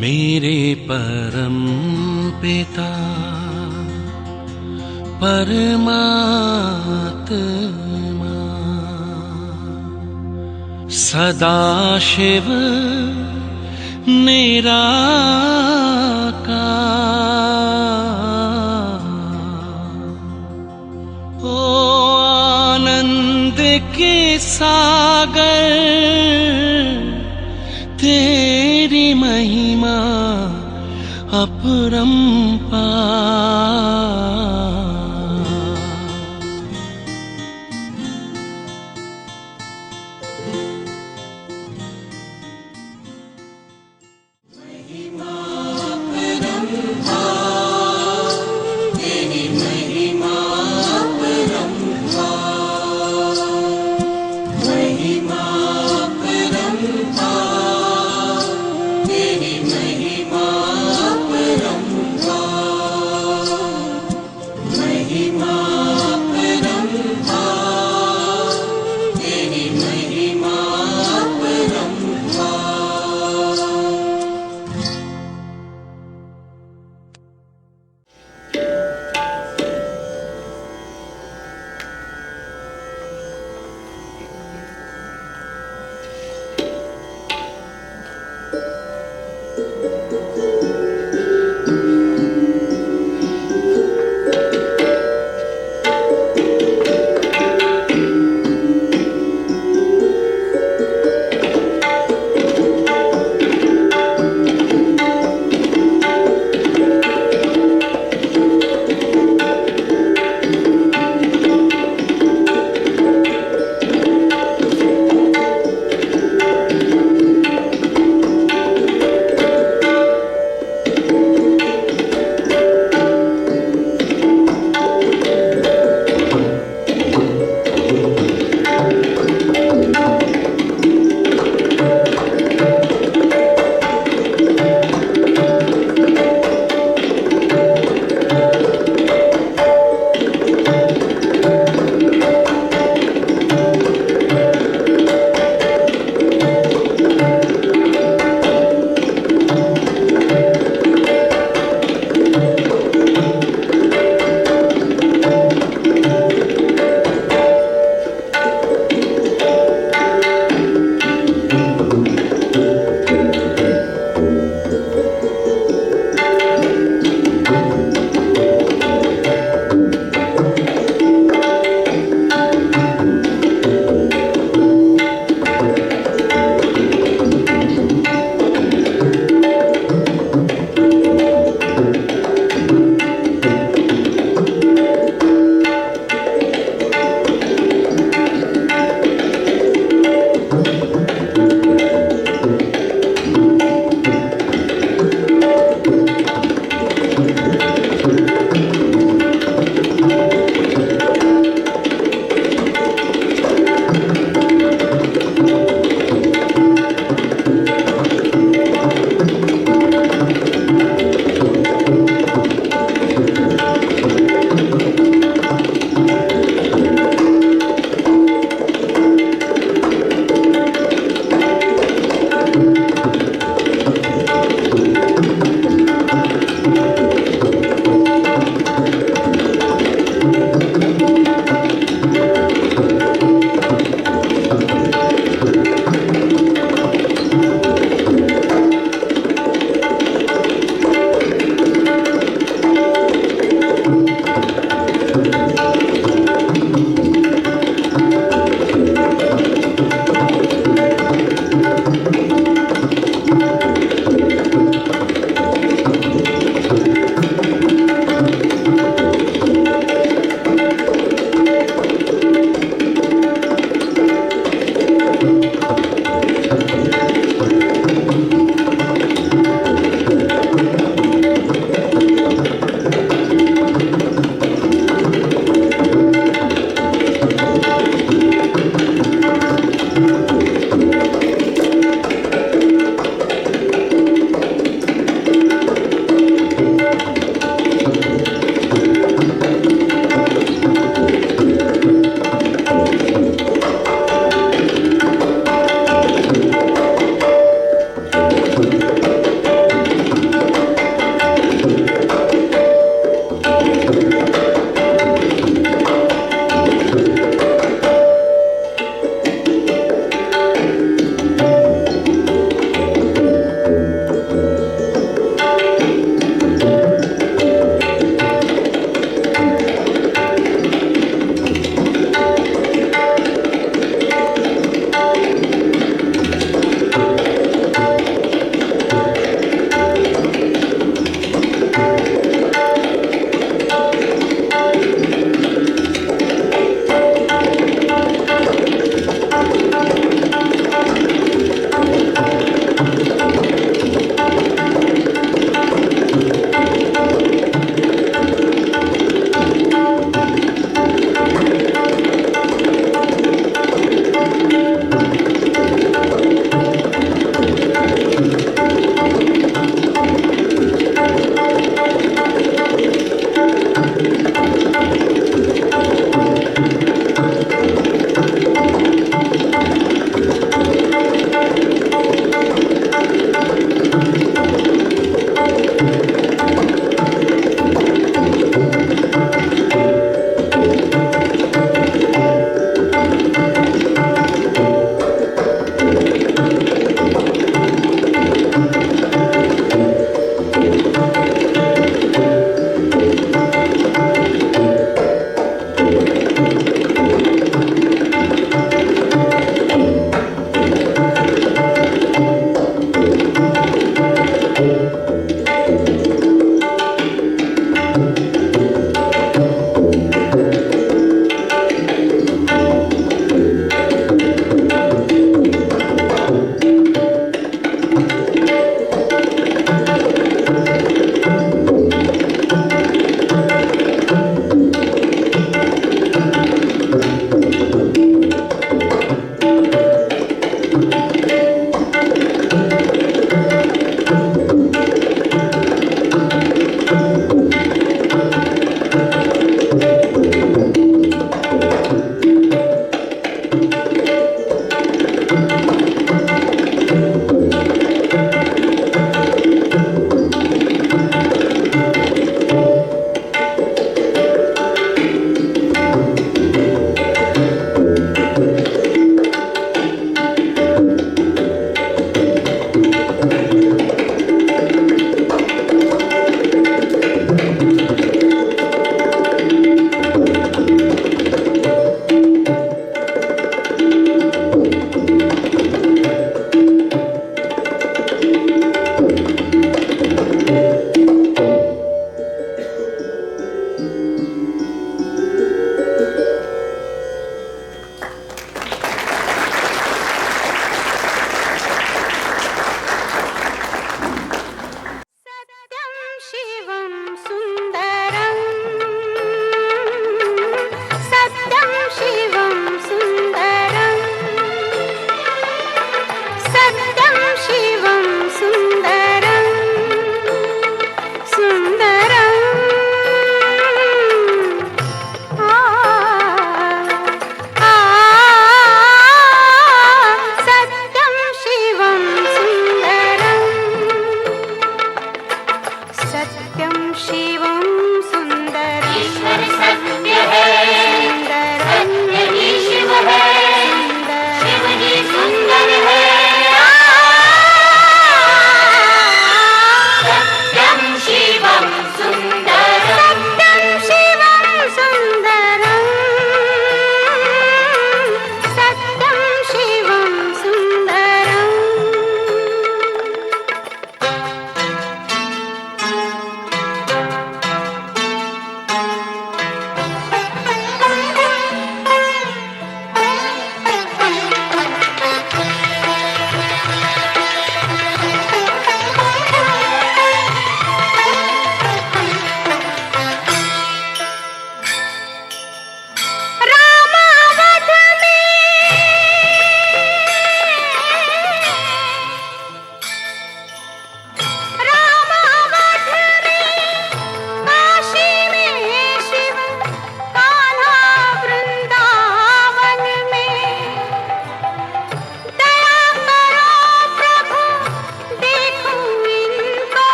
मेरे परम पिता परमात्मा सदाशिव निराकार, ओ आनंद के सागर, तेरी महिमा अपरंपार।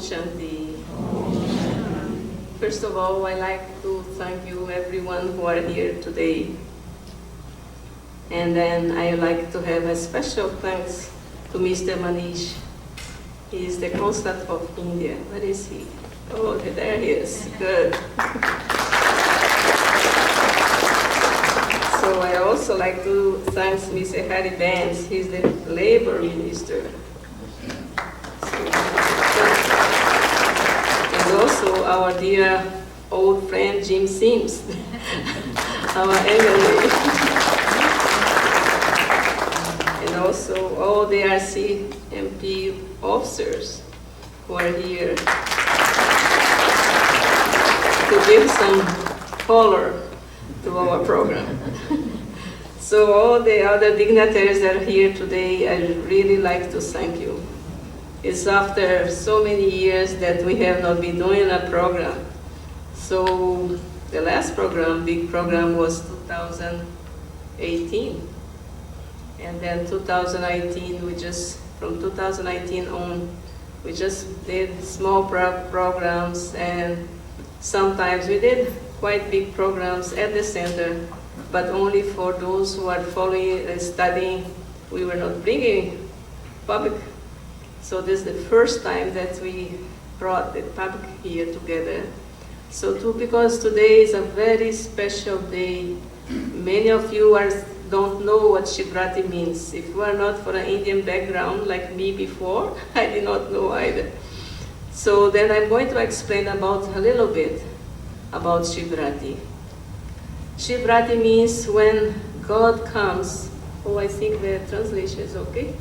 Shanti. First of all, I'd like to thank you everyone who are here today. And then I like to have a special thanks to Mr. Manish. He is the consul of India. Where is he? Oh, there he is. Good. So I also like to thank Mr. Harry Benz. He's the labor minister. And also our dear old friend Jim Sims, our MLA. And also all the RC MP officers who are here to give some color to our program. So all the other dignitaries that are here today, I really like to thank you. It's after so many years that we have not been doing a program. So the last program, big program, was 2018. And then 2019, from 2019 on, we just did small programs, and sometimes we did quite big programs at the center, but only for those who are following, studying. We were not bringing public. So this is the first time that we brought the public here together. So because today is a very special day. Many of you don't know what Shiv Ratri means. If you are not from an Indian background like me before, I did not know either. So then I'm going to explain a little bit about Shiv Ratri. Shiv Ratri means when God comes. Oh, I think the translation is okay.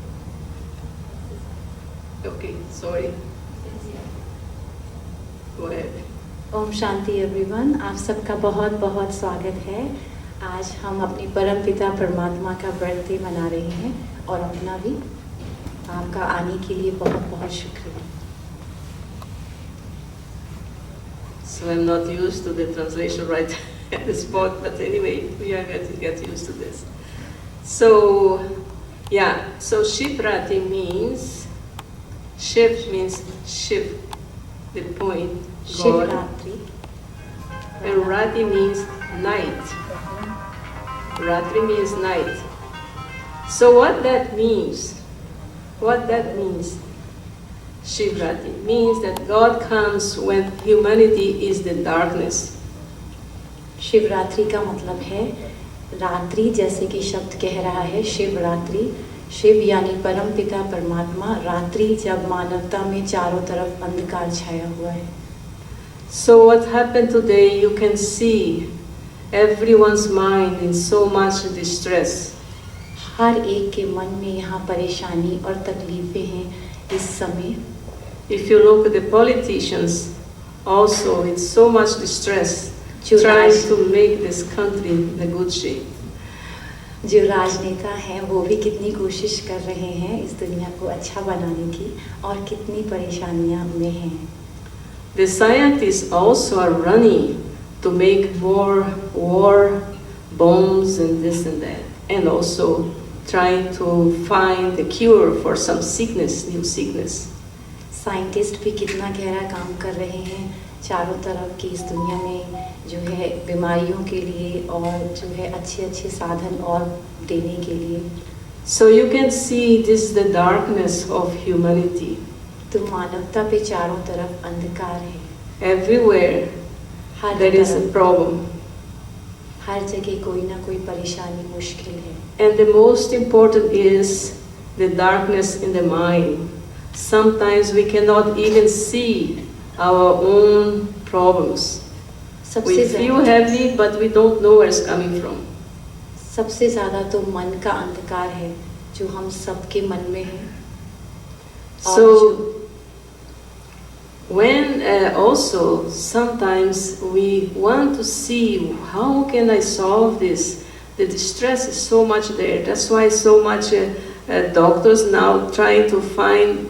Okay, sorry. Go ahead. Om Shanti everyone, आप सबका बहुत बहुत स्वागत है। आज हम अपनी परम पिता परमात्मा का बर्थडे मना रहे हैं और अपना भी। आपका आने के लिए बहुत बहुत शुक्रिया। So I'm not used to the translation right at the spot, but anyway, we are going to get used to this. So, yeah, so Shiv Ratri means, Shiv means Shiv, the point, Shiv God, रात्रि, and Ratri means night. Ratri means night. So what that means? Shiv Ratri means that God comes when humanity is the darkness. Shiv रात्रि का मतलब है रात्रि, जैसे कि शब्द कह रहा है शिव रात्रि। शिव यानी परम पिता परमात्मा, रात्रि जब मानवता में चारों तरफ अंधकार छाया हुआ है। So what happened today, you can see everyone's mind in so much distress. हर एक के मन में यहाँ परेशानी और तकलीफें हैं इस समय। If you look at the politicians, also it's so much distress trying to make this country in the good shape. जो राजनेता हैं वो भी कितनी कोशिश कर रहे हैं इस दुनिया को अच्छा बनाने की, और कितनी परेशानियां में हैं। The scientists also are running to make more war, bombs and this and that, and also trying to find the cure for some sickness, new sickness. Scientist भी कितना गहरा काम कर रहे हैं चारों तरफ की इस दुनिया में, जो है बीमारियों के लिए और जो है अच्छे अच्छे साधन और देने के लिए। So you can see this is the darkness of humanity. तो मानवता पे चारों तरफ अंधकार है। Everywhere there is a problem. हर जगह कोई ना कोई परेशानी, मुश्किल है। And the most important is the darkness in the mind. Sometimes we cannot even see our own problems. We feel heavy, but we don't know where it's coming from. सबसे ज़्यादा तो मन का अंधकार है जो हम सबके मन में है। So when also sometimes we want to see how can I solve this. The distress is so much there. That's why so much doctors now trying to find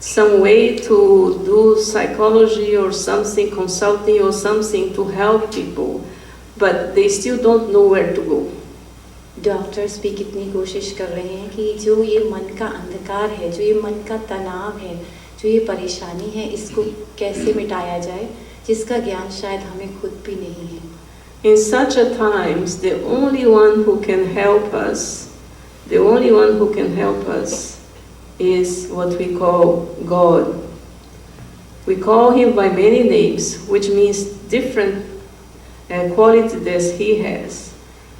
some way to do psychology or something, consulting or something to help people, but they still don't know where to go. Doctors भी कितनी कोशिश कर रहे हैं कि जो ये मन का अंधकार है, जो ये मन का तनाव है, जो ये परेशानी है, इसको कैसे मिटाया जाए, जिसका ज्ञान शायद हमें खुद भी नहीं है। In such a times, the only one who can help us, is what we call God. We call him by many names, which means different qualities that he has.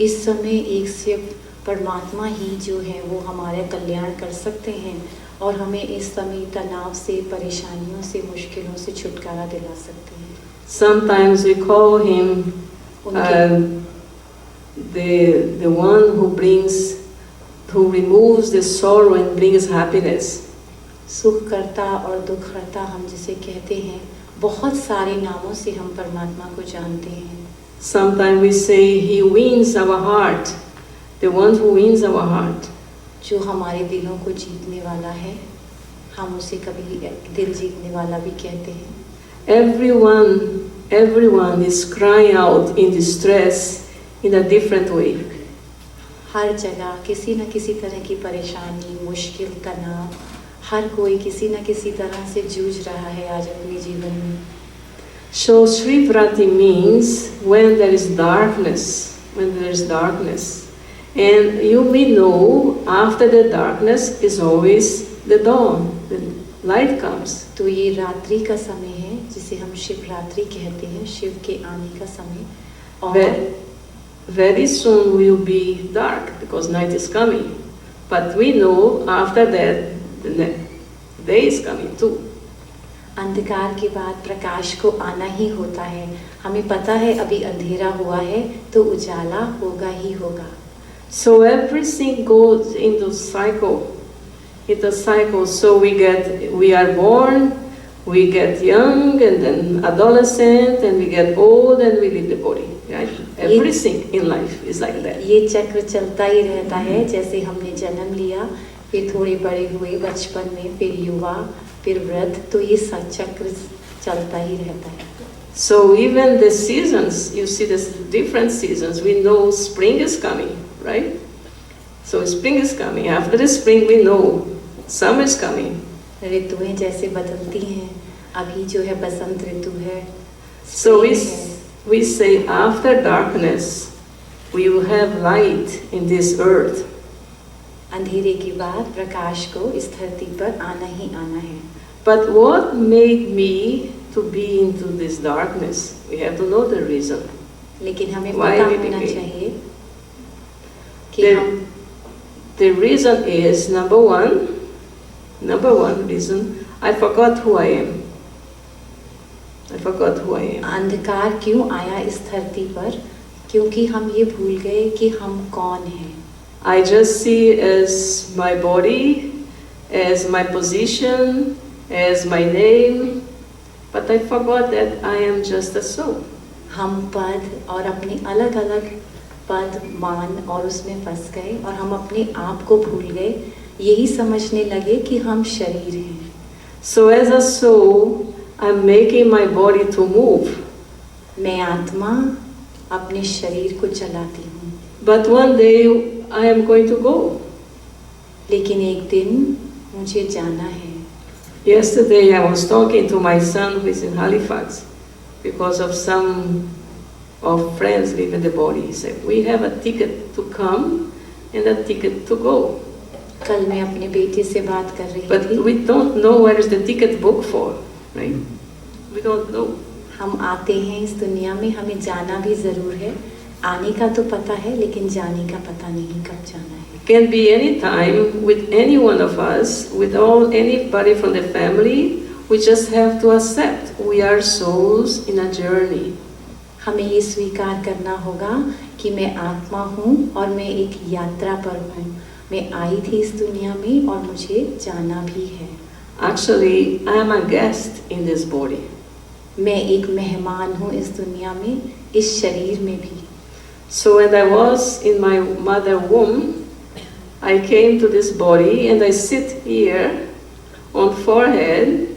इस समय एक सिर्फ परमात्मा ही जो है वो हमारे कल्याण कर सकते हैं और हमें इस समय तनाव से, परेशानियों से, मुश्किलों से छुटकारा दिला सकते हैं. Sometimes we call him the one who removes the sorrow and brings happiness. सुख करता और दुख करता हम जिसे कहते हैं, बहुत सारे नामों से हम परमात्मा को जानते हैं. Sometimes we say he wins our heart, the one who wins our heart. जो हमारे दिलों को जीतने वाला है, हम उसे कभी दिल जीतने वाला भी कहते हैं. Everyone is crying out in distress in a different way. हर जगह किसी न किसी तरह की परेशानी, मुश्किल, तनाव, हर कोई किसी न किसी तरह से जूझ रहा है आज अपने जीवन में. So Shiv Ratri means when there is darkness, and you may know after the darkness is always the dawn, the light comes. तो ये रात्रि का समय है जिसे हम शिव रात्रि कहते हैं, शिव के आने का समय. और very soon will be dark because night is coming, but we know after that the day is coming too. अंधकार के बाद प्रकाश को आना ही होता है. हमें पता है अभी अंधेरा हुआ है तो उजाला होगा ही होगा. So everything goes into cycle. It's a cycle. So we are born, we get young, and then adolescent, and we get old, and we leave the body. Right? Everything in life is like that. ये चक्र चलता ही रहता है. जैसे हमने जन्म लिया, फिर थोड़े बड़े हुए बचपन में, फिर युवा, फिर वृद्ध, तो ये चक्र चलता ही रहता है. So even the seasons, you see the different seasons. We know spring is coming, right? So spring is coming. After the spring, we know summer is coming. ऋतुएं जैसे बदलती हैं, अभी जो है बसंत ऋतु है. So we say after darkness, we will have light in this earth. अंधेरे के बाद प्रकाश को इस धरती पर आना ही आना है. But what made me to be into this darkness? We have to know the reason. लेकिन हमें Why पता we होना became? चाहिए कि The reason is number one reason, I forgot who I am. अंधकार क्यों आया इस धरती पर? क्योंकि हम ये भूल गए कि हम कौन हैं. I just see as my body, as my position, as my name, but I forgot that I am just a soul. हम पद और अपने अलग अलग पद, मान और उसमें फंस गए और हम अपने आप को भूल गए. यही समझने लगे कि हम शरीर हैं. So as a soul, I'm making my body to move. मैं आत्मा अपने शरीर को चलाती हूँ. But one day I am going to go. लेकिन एक दिन मुझे जाना है. Yesterday I was talking to my son who is in Halifax because of some of friends leaving the body. He said, we have a ticket to come and a ticket to go. कल मैं अपने बेटे से बात कर रही But थी. we don't know where is the ticket booked for, right? We don't know. हम आते हैं इस दुनिया में, हमें जाना भी ज़रूर है. आने का तो पता है लेकिन जाने का पता नहीं कब जाना है. It can be any time with any one of us, with anybody from the family. We just have to accept we are souls in a journey. हमें ये स्वीकार करना होगा कि मैं आत्मा हूँ और मैं एक यात्रा पर हूँ. मैं आई थी इस दुनिया में और मुझे जाना भी है. Actually, I am a guest in this body. मैं एक मेहमान हूँ इस दुनिया में, इस शरीर में भी. So when I was in my mother womb, I came to this body and I sit here on forehead.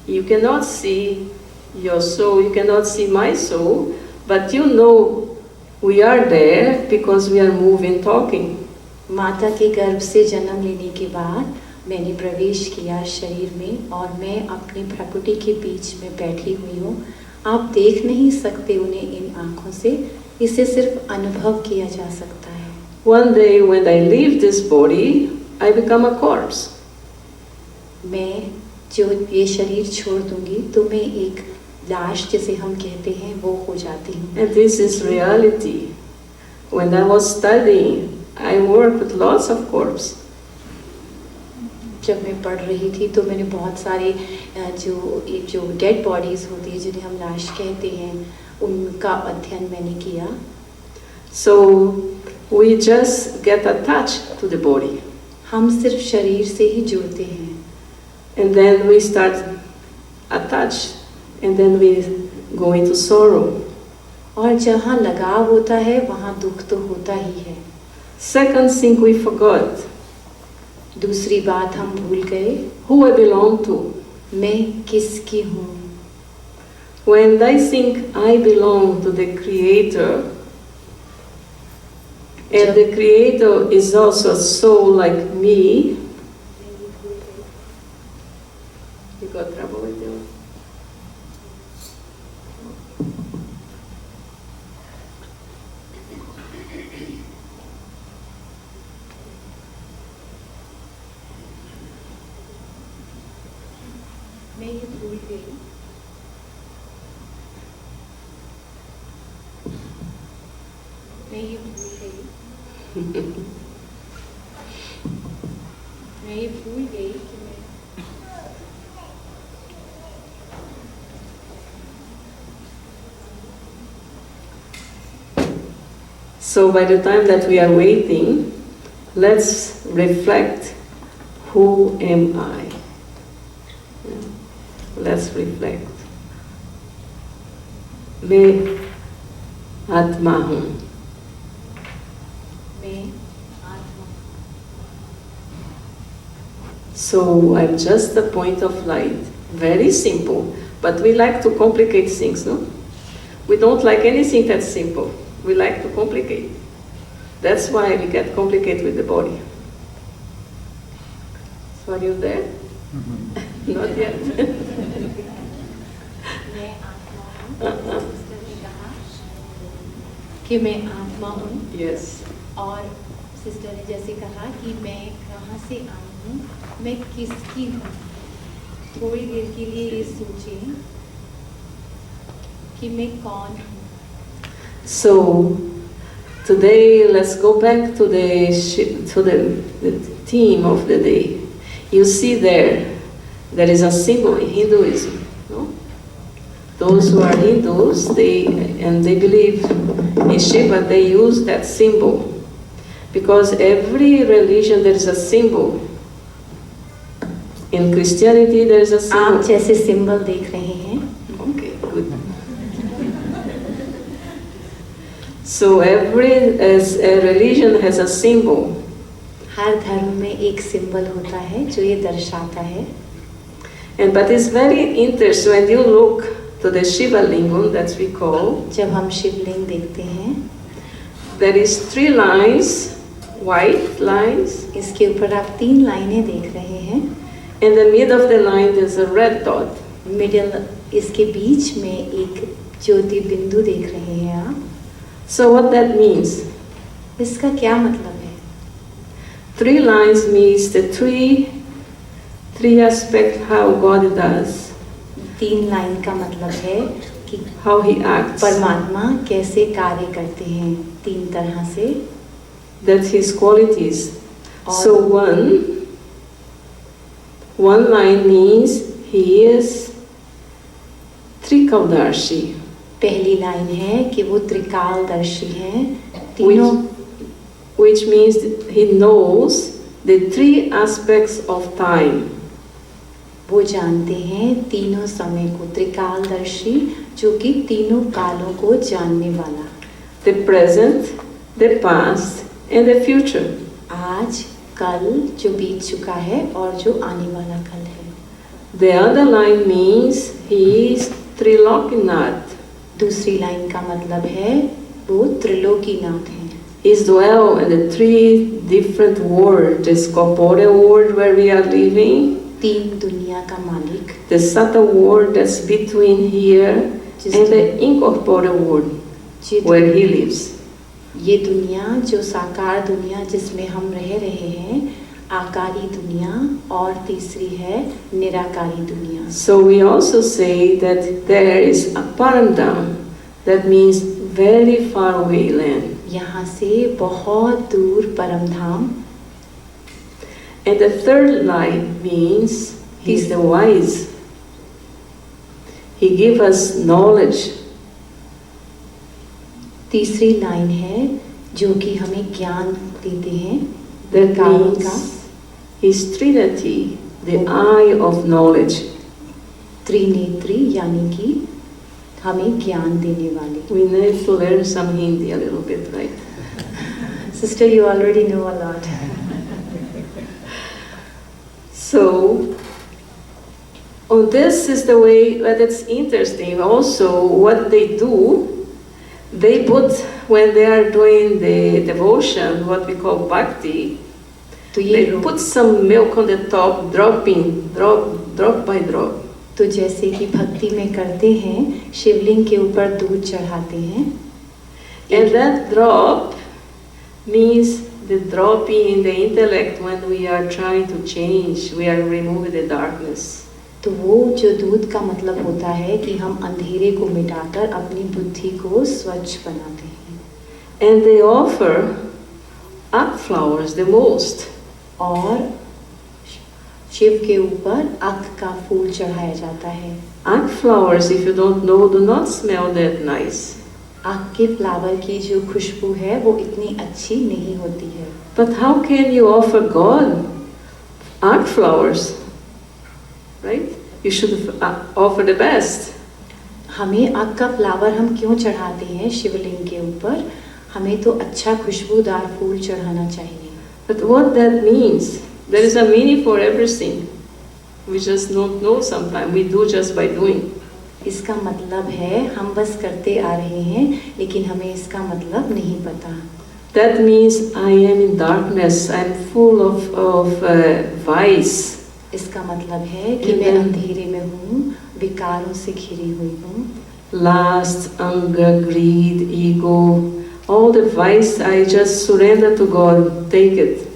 You cannot see your soul, you cannot see my soul, but you know we are there because we are moving, talking. माता के गर्भ से जन्म लेने के बाद मैंने प्रवेश किया शरीर में और मैं अपनी प्रकृति के बीच में बैठी हुई हूँ. आप देख नहीं सकते उन्हें इन आँखों से, इसे सिर्फ अनुभव किया जा सकता है। One day when I leave this body, I become a corpse. मैं जो ये शरीर छोड़ दूंगी तो मैं एक लाश जिसे हम कहते हैं वो हो जाती हूँ। And this is reality. When I was studying, I worked with lots of corpses. जब मैं पढ़ रही थी तो मैंने बहुत सारे जो डेड बॉडीज होती है जिन्हें हम लाश कहते हैं उनका अध्ययन मैंने किया। So we just get attached to the body. हम सिर्फ शरीर से ही जुड़ते हैं। And then we start attached, and then we go into sorrow. और जहाँ लगाव होता है वहाँ दुख तो होता ही है। Second thing we forgot. दूसरी बात हम भूल गए, Who I belong to. मैं किसकी हूँ। When I think I belong to the Creator, and the Creator is also a soul like me, you got trouble with you? मैं ये भूल गई, मैं ये भूल गई, मैं ये भूल गई कि मैं So by the time that we are waiting, let's reflect, who am I? Let's reflect. मैं आत्मा हूँ. मैं आत्मा। So I'm just a point of light. Very simple, but we like to complicate things, no? We don't like anything that's simple. We like to complicate. That's why we get complicated with the body. So are you there? Mm-hmm. Not yet. मैं आत्मा हूँ। Sister ने कहा कि मैं आत्मा हूँ। Yes. और सिस्टर ने जैसे कहा कि मैं कहाँ से आई हूँ, मैं किसकी हूँ। थोड़ी देर के लिए ये सोचें कि मैं कौन हूँ। So today let's go back to the theme of the day. You see there is a symbol in Hinduism. No? Those who are Hindus, they believe in Shiva, they use that symbol. Because every religion there is a symbol. In Christianity there is a symbol. आप जैसे symbol देख रहे हैं। Okay, good. So every religion has a symbol. हर धर्म में एक symbol होता है जो ये दर्शाता है। And but it's very interesting when you look to the Shiva Lingam that we call. जब हम शिवलिंग देखते हैं, there is 3 lines, white lines. इसके ऊपर आप 3 लाइनें देख रहे हैं। In the middle of the line there's a red dot. Middle, इसके बीच में एक ज्योति बिंदु देख रहे हैं आप। So what that means? इसका क्या मतलब है? 3 lines means the three aspects how God does. 3 line का मतलब है कि how he acts. परमात्मा कैसे कार्य करते हैं 3 तरह से। That's his qualities. So one line means he is Trikaldarshi. पहली लाइन है कि वो त्रिकालदर्शी हैं। Which means he knows the 3 aspects of time. वो जानते हैं तीनों समय को, त्रिकालदर्शी जो कि तीनों कालों को जानने वाला। The present, the past and the future. आज, कल जो बीत चुका है और जो आने वाला कल है। The other line means he is Trilokinath. दूसरी लाइन का मतलब है वो त्रिलोकीनाथ हैं। He dwells in the 3 different worlds. This corporeal world where we are living. 3 दुनिया का मालिक। The subtle world that's between here and the incorporeal world. where he lives. ये दुनिया जो साकार दुनिया जिसमें हम रह रहे हैं, आकारी दुनिया, और तीसरी है निराकारी दुनिया. So we also say that there is a paramdam, that means very far away land. यहाँ से बहुत दूर परमधाम. And the third line means he is the wise. He gives us knowledge. तीसरी लाइन है जो कि हमें ज्ञान देते हैं. That means his Trinity, the eye of knowledge. त्रिनेत्री यानी कि हमें ज्ञान देने वाले. We need to learn some Hindi a little bit, right? Sister, you already know a lot. So, this is the way, but it's interesting also what they do. They put, when they are doing the devotion, what we call bhakti, they put some milk on the top, drop by drop. तो जैसे कि भक्ति में करते हैं, शिवलिंग के ऊपर दूध चढ़ाते हैं. And that drop means the dropping in the intellect when we are trying to change, we are removing the darkness. तो वो जो दूध का मतलब होता है कि हम अंधेरे को मिटाकर अपनी बुद्धि को स्वच्छ बनाते हैं. And they offer act flowers the most. और शिव के ऊपर अक का फूल चढ़ाया जाता है. Act flowers, if you don't know, do not smell that nice. अक के फ्लावर की जो खुशबू है वो इतनी अच्छी नहीं होती है. But how can you offer God act flowers? Right? You should offer the best. हमें अक का फ्लावर हम क्यों चढ़ाते हैं शिवलिंग के ऊपर? हमें तो अच्छा खुशबूदार फूल चढ़ाना चाहिए. But what that means? There is a meaning for everything. We just don't know sometimes. We do just by doing. इसका मतलब है हम बस करते आ रहे हैं लेकिन हमें इसका मतलब नहीं पता. That means I am in darkness. I am full of vice. इसका मतलब है कि मैं अंधेरे में हूँ, विकारों से घिरी हुई हूँ. Lust, anger, greed, ego, all the vice, I just surrender to God. Take it.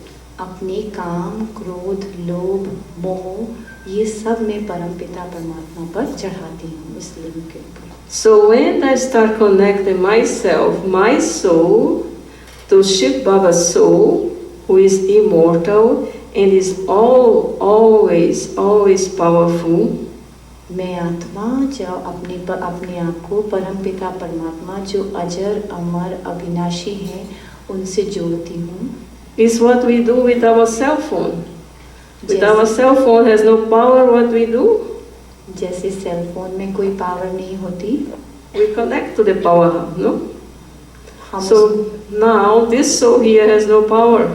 अपने काम, क्रोध, लोभ, मोह, ये सब मैं परमपिता परमात्मा पर चढ़ाती हूँ इस लिंग के ऊपर. So when I start connecting myself, my soul, to Shiv Baba's soul, who is immortal and is always powerful, मैं आत्मा जब अपने आप को परमपिता परमात्मा जो अजर, अमर, अविनाशी हैं उनसे जोड़ती हूँ. is what we do with our cell phone. With our cell phone has no power, what we do? जैसे सेल फोन में कोई पावर नहीं होती. We connect to the power hub, no? So now this soul here has no power.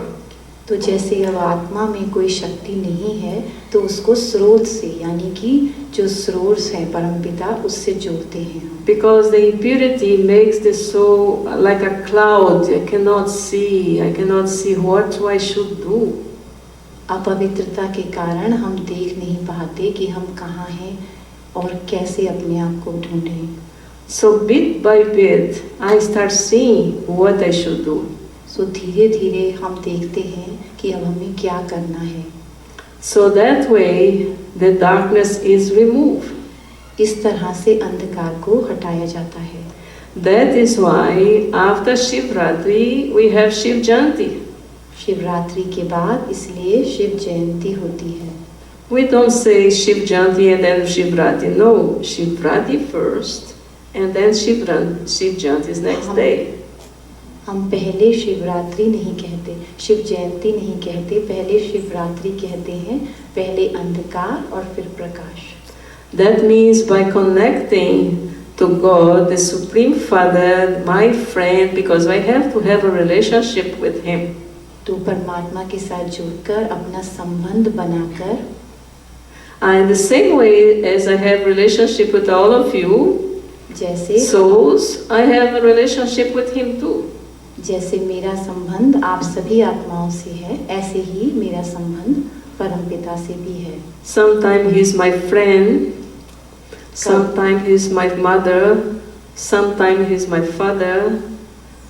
तो जैसे अब आत्मा में कोई शक्ति नहीं है तो उसको स्रोत से यानी कि जो सोर्स है परमपिता उससे जोड़ते हैं. Because the impurity makes the soul like a cloud. I cannot see what I should do. अपवित्रता के कारण हम देख नहीं पाते कि हम कहाँ हैं और कैसे अपने आप को ढूंढें. So bit by bit I start seeing what I should do. So धीरे धीरे हम देखते हैं कि अब हमें क्या करना है. So that way the darkness is removed. इस तरह से अंधकार को हटाया जाता है. That is why after Shiv Ratri we have Shiv Jayanti. Shivratri के बाद इसलिए शिव जयंती होती है. We don't say Shiv Jayanti and then Shiv Ratri. No, Shiv Ratri first and then Shiv Jayanti is next day. हम पहले शिवरात्रि नहीं कहते, शिव जयंती नहीं कहते, पहले शिवरात्रि कहते हैं. पहले अंधकार और फिर प्रकाश. That means by connecting to God, the Supreme Father, my friend, because I have to have a relationship with Him. तो परमात्मा के साथ जुड़कर अपना संबंध बनाकर. And the same way as I have relationship with all of you, जैसे souls, I have a relationship with Him too. जैसे मेरा संबंध आप सभी आत्माओं से है, ऐसे ही मेरा संबंध परमपिता से भी है. Sometimes He is my friend, sometimes He is my mother, Sometimes he's my father.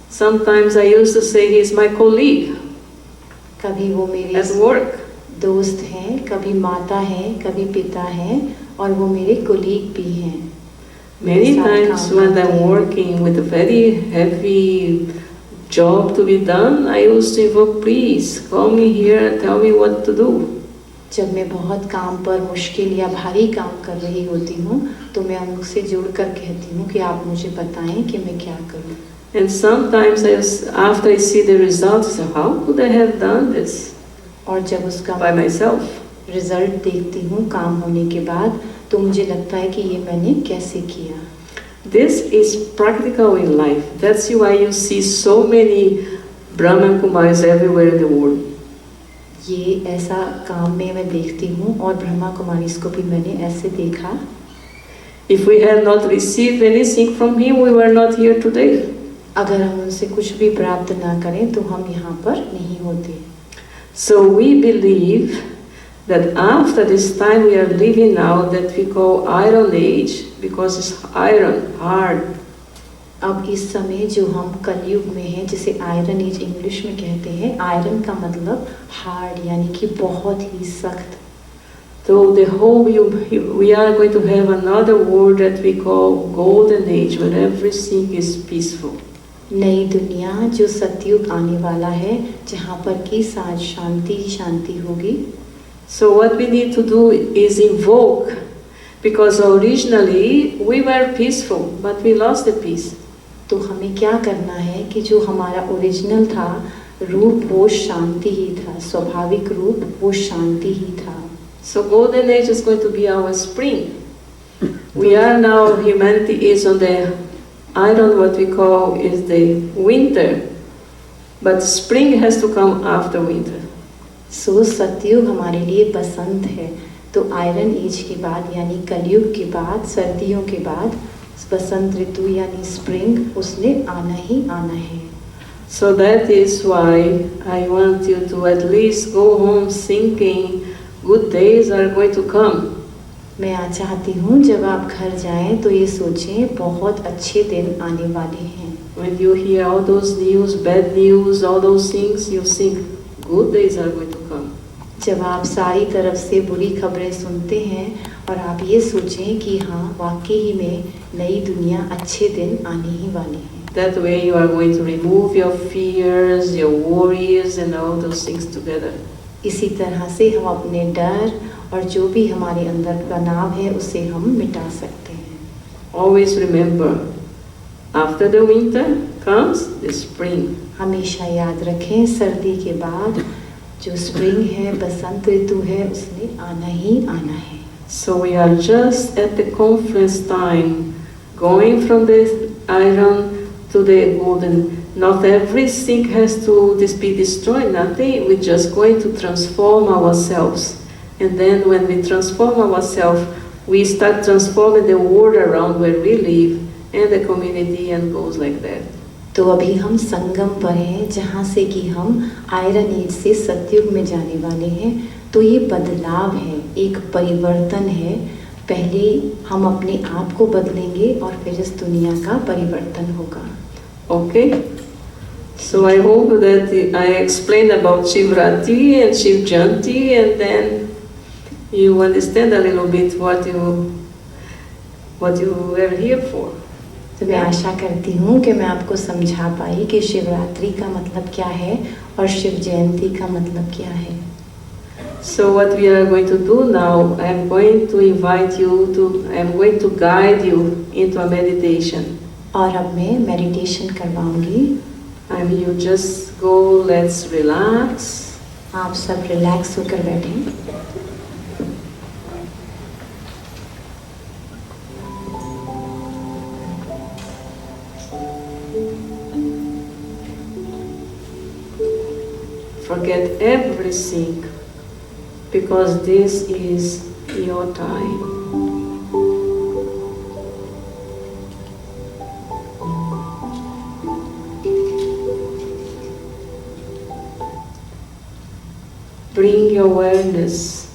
Sometimes I used to say he's my colleague कभी वो मेरे at work. दोस्त हैं, कभी माता हैं, कभी पिता हैं, और वो मेरे कोलीग भी हैं. Many times when I'm working with a very heavy job to be done, I used to invoke, please call me here and tell me what to do. जब मैं बहुत काम पर मुश्किल या भारी काम कर रही होती हूँ तो मैं उनसे जुड़कर कहती हूँ कि आप मुझे बताएं कि मैं क्या करूँ. And sometimes after I see the results, I say, how could I have done this और जब उसका by myself? रिजल्ट देखती हूँ काम होने के बाद तो मुझे लगता है कि ये मैंने कैसे किया. This is practical in life. That's why you see so many Brahman Kumaris everywhere in the world. ये ऐसा काम में मैं देखती हूँ और ब्रह्मा कुमारीज को भी मैंने ऐसे देखा. If we had not received anything from him, we were not here today. अगर हम उनसे कुछ भी प्राप्त ना करें तो हम यहाँ पर नहीं होते. So we believe that after this time we are living now, that we call Iron Age, because it's iron, hard. अब इस समय जो हम कलयुग में हैं, जिसे आयरन एज इंग्लिश में कहते हैं, आयरन का मतलब हार्ड यानी कि बहुत ही सख्त. So the whole we are going to have another world that we call Golden Age, where everything is peaceful. नई दुनिया जो सतयुग आने वाला है, जहाँ पर की साज शांति ही शांति होगी. So what we need to do is invoke, because originally we were peaceful, but we lost the peace. तो हमें क्या करना है कि जो हमारा ओरिजिनल था रूप वो शांति ही था, स्वाभाविक रूप वो शांति ही था. So Golden Age is going to be our spring. We are now, humanity is on the iron, what we call is the winter, but spring has to come after winter. सो सतयुग हमारे लिए बसंत है, तो आयरन एज के बाद यानी कलयुग के बाद, सर्दियों के बाद बसंत ऋतु यानी स्प्रिंग उसने आना ही आना है. So that is why I want you to at least go home thinking good days are going to come. मैं आज चाहती हूँ जब आप घर जाएं तो ये सोचें बहुत अच्छे दिन आने वाले हैं. When you hear all those news, bad news, all those things, you think good days are going to come. जब आप सारी तरफ से बुरी खबरें सुनते हैं और आप ये सोचें कि हाँ वाकई में नई दुनिया अच्छे दिन आने ही वाले हैं. That way you are going to remove your fears, your worries and all those things together. इसी तरह से हम अपने डर और जो भी हमारे अंदर तनाव है उसे हम मिटा सकते हैं. Always remember, after the winter comes the spring. हमेशा याद रखें सर्दी के बाद जो स्प्रिंग है, बसंत ऋतु है, उसने आना ही आना है. So we are just at the conference time, going from the iron to the golden. Not everything has to be destroyed, nothing. We're just going to transform ourselves. And then when we transform ourselves, we start transforming the world around where we live and the community, and goes like that. तो अभी हम संगम पर हैं जहाँ से कि हम iron age से सतयुग में जाने वाले हैं. तो ये बदलाव है, एक परिवर्तन है. पहले हम अपने आप को बदलेंगे और फिर इस दुनिया का परिवर्तन होगा. Okay? So I hope that I explained about Shiv Ratri and Shiv Jayanti, and then you understand a little bit what you were here for. तो मैं आशा करती हूँ कि मैं आपको समझा पाई कि शिवरात्रि का मतलब क्या है और शिव जयंती का मतलब क्या है. So what we are going to do now, I am going to guide you into a meditation. और अब मैं meditation करवाऊंगी. And you just go, let's relax. आप सब रिलैक्स होकर बैठें. Forget everything, because this is your time. Bring your awareness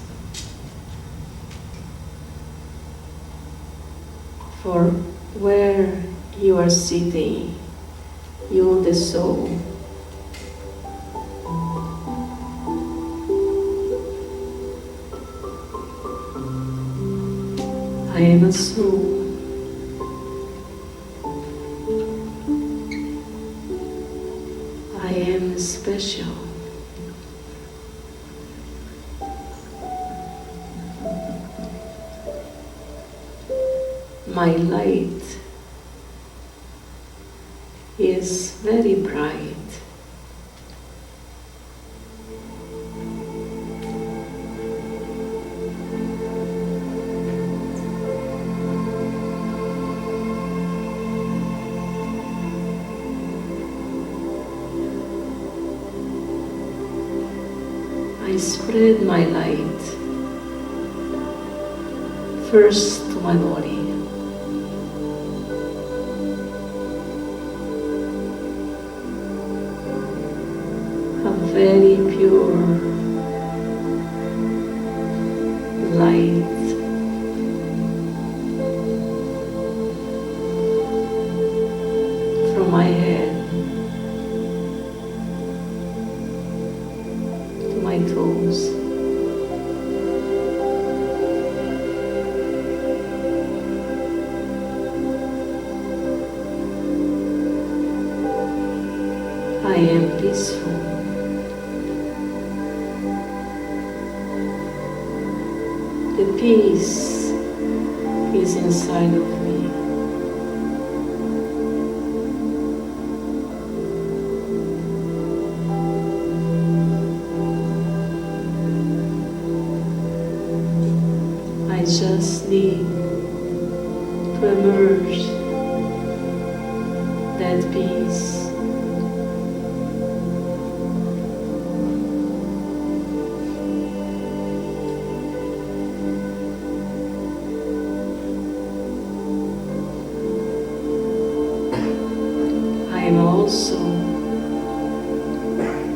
for where you are sitting, you the soul. I am a soul. I am special. My light is very bright. I spread my light first to my body, a very pure light. From my head to my toes. I am peaceful. The peace is inside of me. I just need to emerge that peace. I am also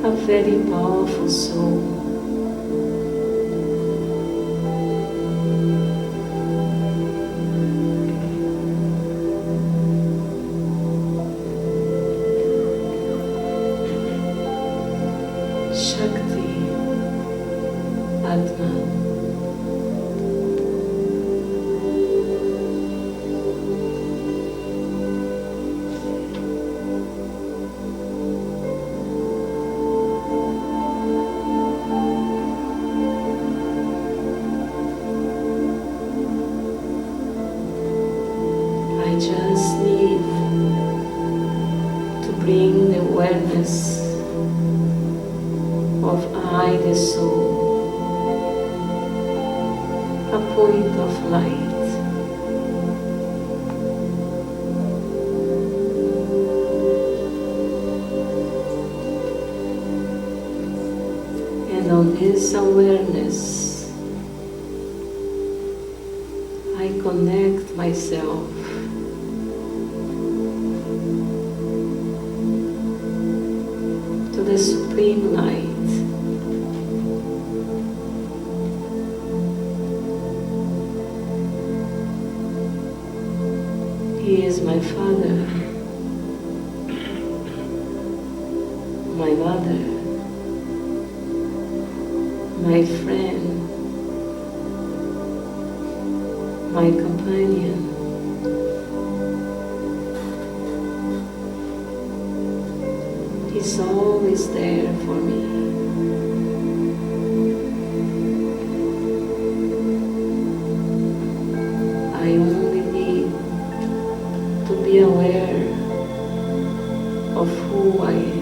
a very powerful soul. Shakti, Atma. I just need to bring the awareness of I, the soul, a point of light. And on this awareness, I connect myself to the Supreme Light. He is my father, my mother, my friend, my companion. He's always there for me. I only need to be aware of who I am.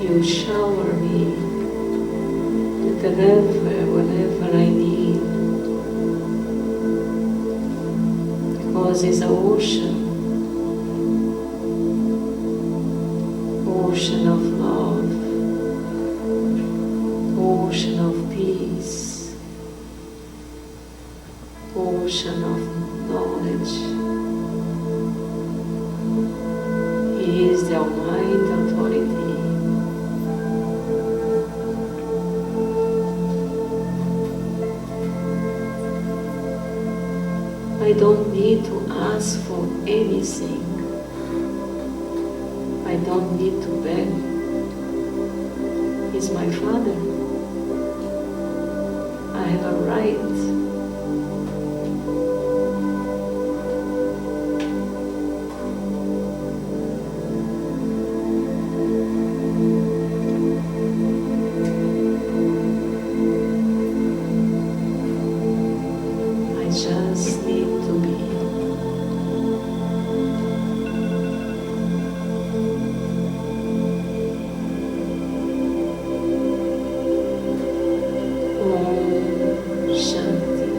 You shower me with whatever I need, because it's an ocean of love, ocean of peace, ocean ocean of knowledge. He is the Almighty Authority. I don't need to ask for anything. I don't need to beg. He's my Father. I have a right. I just need to be. Om Shanti.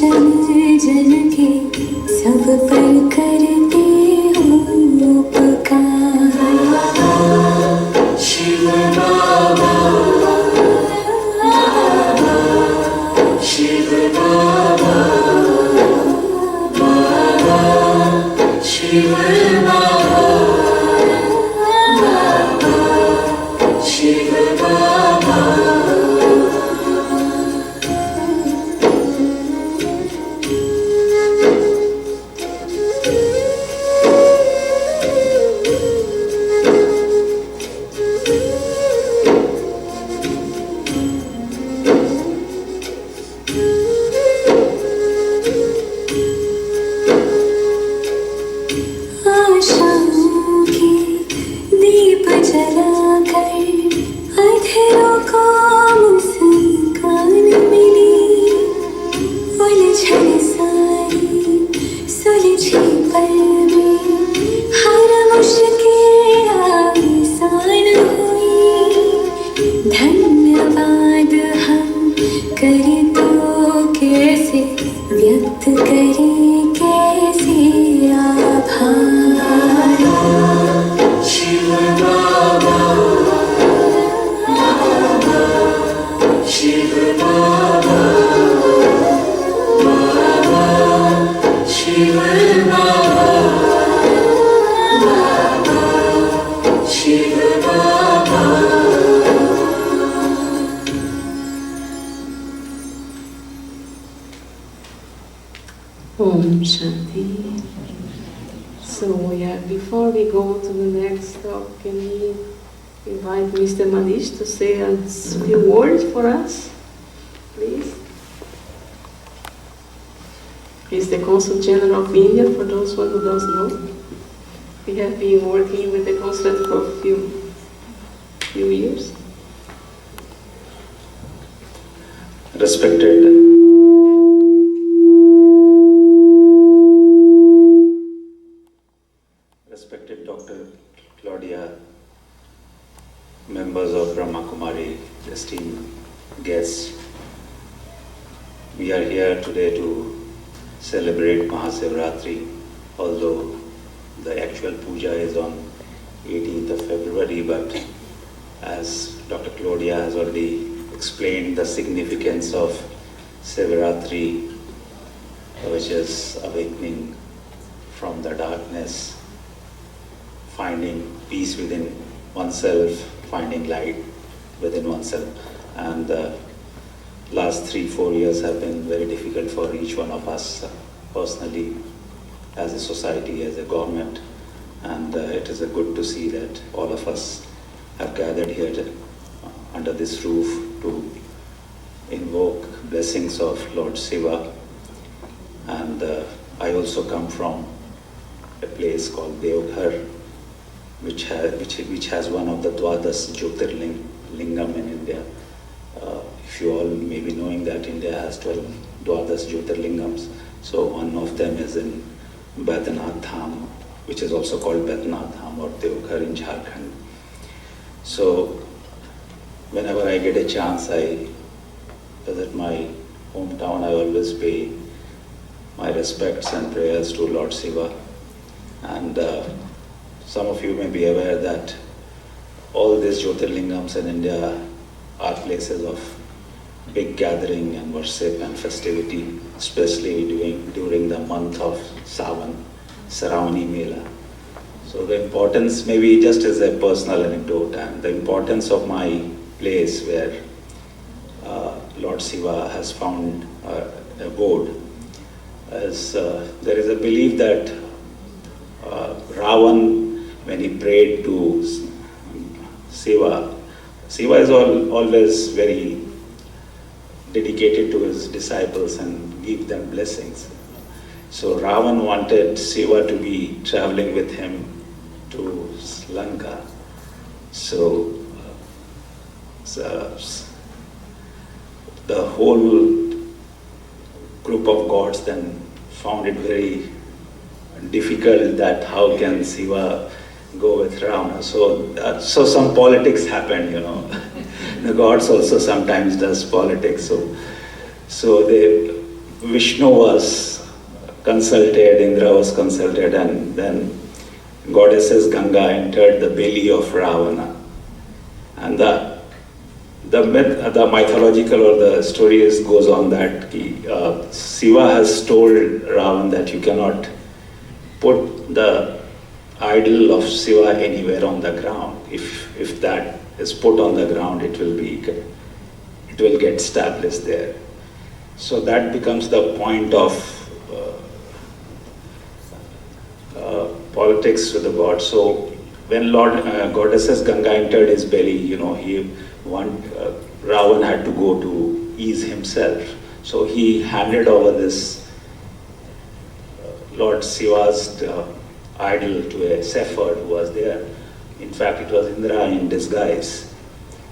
जन जन के सब पर करते हो उपकार। शिव बाबा, शिव बाबा, बाबा शिव बाबा, बाबा शिव बाबा। Om Shanti. So before we go to the next talk, can we invite Mr. Manish to say a few words for us, please? He's the Consul General of India, for those who don't know. We have been working with the consulate for a few years. Respected Dr. Claudia, members of Brahma Kumari, esteemed guests, we are here today to celebrate Shiv Ratri, although the actual puja is on 18th of February, but as Dr. Claudia has already explained the significance of Shiv Ratri, which is awakening from the darkness, finding peace within oneself, finding light within oneself. And the last 3-4 years have been very difficult for each one of us personally, as a society, as a government. And it is good to see that all of us have gathered here under this roof to invoke blessings of Lord Shiva. And I also come from a place called Deoghar, which has one of the Dwadas Jyotirlingam in India. If you all may be knowing that India has 12 Dwadas Jyotirlingams. So one of them is in Badrinath Dham, which is also called Badrinath Dham or Deoghar in Jharkhand. So whenever I get a chance, I visit my hometown. I always pay my respects and prayers to Lord Shiva. And some of you may be aware that all these Jyotirlingams in India are places of big gathering and worship and festivity, especially during the month of Sawan, Saravani Mela. So the importance, maybe just as a personal anecdote, and the importance of my place where Lord Shiva has found abode is there is a belief that Ravan, when he prayed to Shiva is always very dedicated to his disciples and give them blessings. So Ravan wanted Shiva to be traveling with him to Lanka. So the whole group of gods then found it very difficult that how can Shiva go with Rama. So some politics happened, The gods also sometimes does politics. So they Vishnu was consulted, Indra was consulted, and then goddesses Ganga entered the belly of Ravana. And the mythological or the story goes on that Shiva has told Ravan that you cannot put the idol of Shiva anywhere on the ground. If that is put on the ground, it will get established there. So that becomes the point of politics with the god. So when goddesses Ganga entered his belly, Ravan had to go to ease himself. So he handed over this Lord Shiva's idol to a shepherd who was there. In fact, it was Indra in disguise.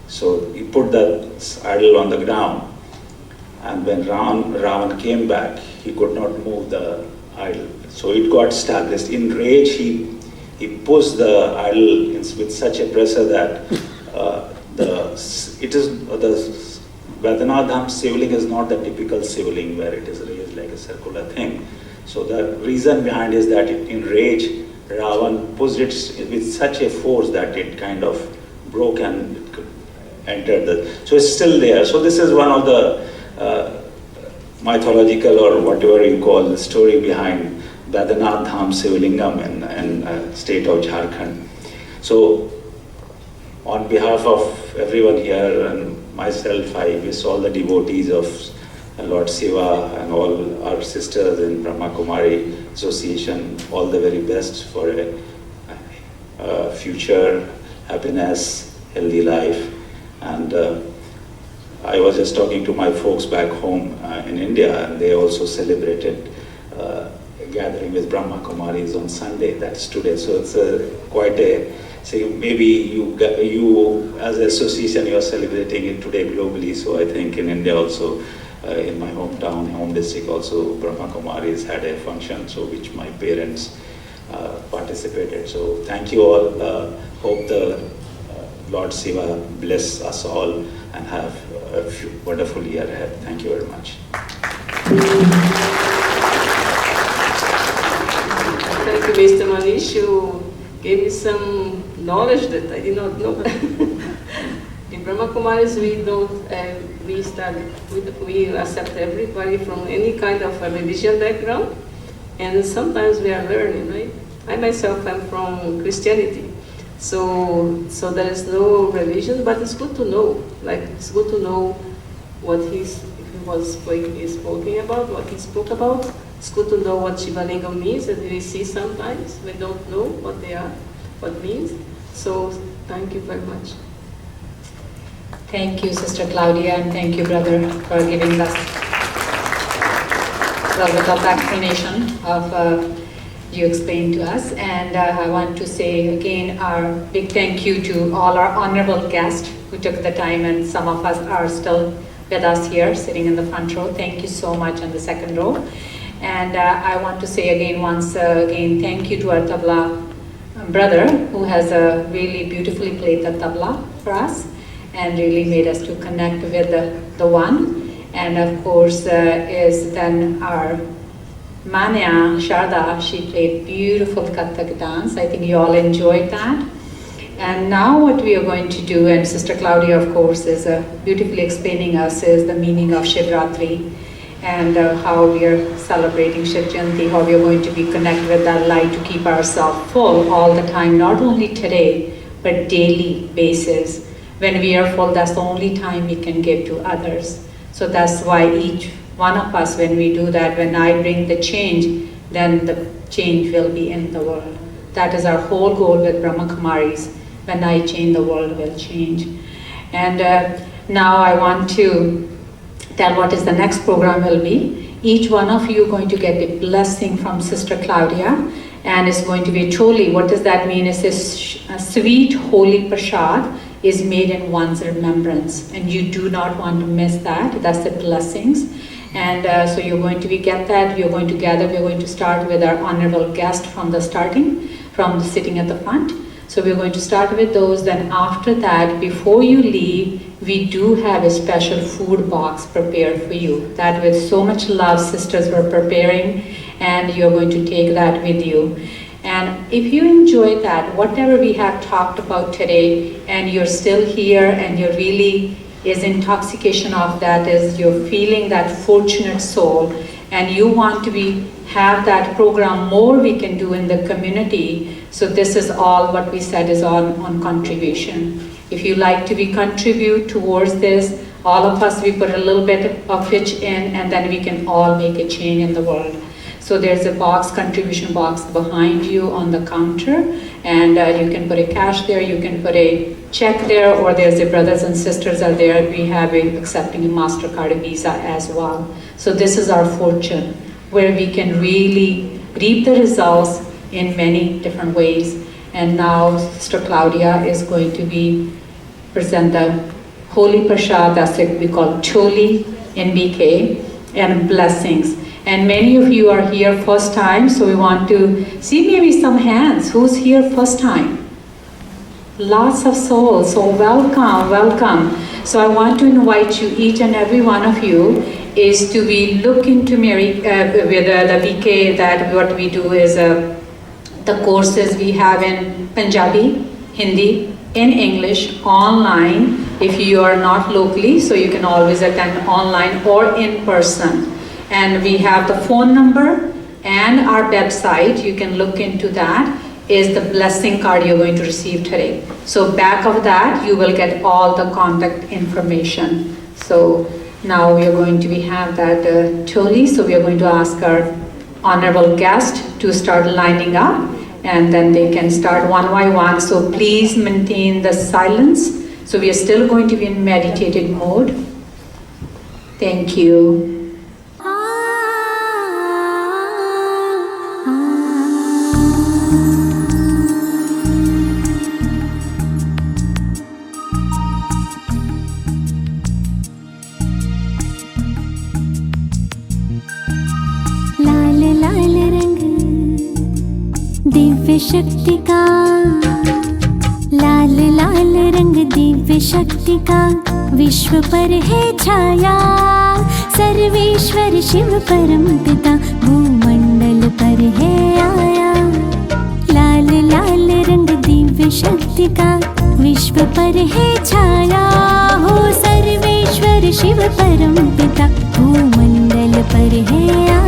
So he put that idol on the ground, and when Ravan came back, he could not move the idol. So it got established. In rage, he pushed the idol with such a pressure that the Vedanath Dham Shivling is not the typical Shivling where it is raised like a circular thing. So the reason behind is that in rage, Ravan pushed it with such a force that it kind of broke and it could enter so it's still there. So this is one of the mythological or whatever you call the story behind Vedanath Dham Shivlingam in state of Jharkhand. So on behalf of everyone here and myself, I wish all the devotees of Lord Shiva and all our sisters in Brahma Kumari Association all the very best for a future happiness, healthy life. And I was just talking to my folks back home in India, and they also celebrated a gathering with Brahma Kumaris on Sunday. That's today. So it's quite a, say maybe you as an association, you are celebrating it today globally. So I think in India also, in my hometown, home district also, Brahma Kumaris had a function, so which my parents participated. So thank you all. Hope the Lord Shiva bless us all and have a wonderful year ahead. Thank you very much. Thank you, Mr. Manish. You gave me some knowledge that I did not know. In Brahma Kumaris, we accept everybody from any kind of a religion background, and sometimes we are learning, right? I myself am from Christianity, so there is no religion, but it's good to know. Like it's good to know what he was speaking about, what he spoke about. It's good to know what Shiva Lingam means, and we see sometimes we don't know what they are, what means. So thank you very much. Thank you, Sister Claudia, and thank you, brother, for giving us the wonderful explanation of you explained to us. And I want to say again our big thank you to all our honorable guests who took the time, and some of us are still with us here, sitting in the front row. Thank you so much on the second row. And I want to say again, once again, thank you to our tabla brother who has really beautifully played the tabla for us and really made us to connect with the one. And of course is then our Manya Sharda. She played beautiful Kathak dance. I think you all enjoyed that. And now what we are going to do, and Sister Claudia of course is beautifully explaining us, is the meaning of Shiv Ratri and how we are celebrating Shiv Jayanti, how we are going to be connected with that light to keep ourselves full all the time, not only today, but daily basis. When we are full, that's the only time we can give to others. So that's why each one of us, when we do that, when I bring the change, then the change will be in the world. That is our whole goal with Brahma Kumaris. When I change, the world will change. And now I want to tell what is the next program will be. Each one of you going to get a blessing from Sister Claudia, and it's going to be truly, what does that mean? It's a sweet holy prasad is made in one's remembrance, and you do not want to miss that. That's the blessings. And so you're going to get that. You're going to gather. We're going to start with our honorable guest from the starting, from the sitting at the front. So we're going to start with those. Then after that, before you leave, we do have a special food box prepared for you. That with so much love, sisters were preparing, and you're going to take that with you. And if you enjoy that, whatever we have talked about today, and you're still here and you're really is intoxication of that, is you're feeling that fortunate soul, and you want to have that program more we can do in the community. So this is all what we said is on contribution. If you like to contribute towards this, all of us, we put a little bit of each in, and then we can all make a change in the world. So there's a box, contribution box behind you on the counter, and you can put a cash there, you can put a check there, or there's a brothers and sisters are there. We have accepting a MasterCard, a Visa as well. So this is our fortune, where we can really reap the results in many different ways. And now Sister Claudia is going to present the Holy Prashad, that's what we call Choli in BK, and blessings. And many of you are here first time, so we want to see maybe some hands. Who's here first time? Lots of souls, so welcome, welcome. So I want to invite you, each and every one of you, is to be looking to Mary with the BK, that what we do is the courses we have in Punjabi, Hindi, in English, online, if you are not locally, so you can always attend online or in person. And we have the phone number and our website, you can look into that, is the blessing card you're going to receive today. So back of that, you will get all the contact information. So now we are going to have that Choli, so we are going to ask our honorable guest to start lining up, and then they can start one by one. So please maintain the silence. So we are still going to be in meditative mode. Thank you. Divya शक्ति का लाल लाल रंग, दिव्य शक्ति का विश्व पर है छाया। सर्वेश्वर शिव परम पिता भूमंडल पर है आया। लाल लाल रंग दिव्य शक्ति का विश्व पर है छाया। हो सर्वेश्वर शिव परम पिता भूमंडल पर है आया।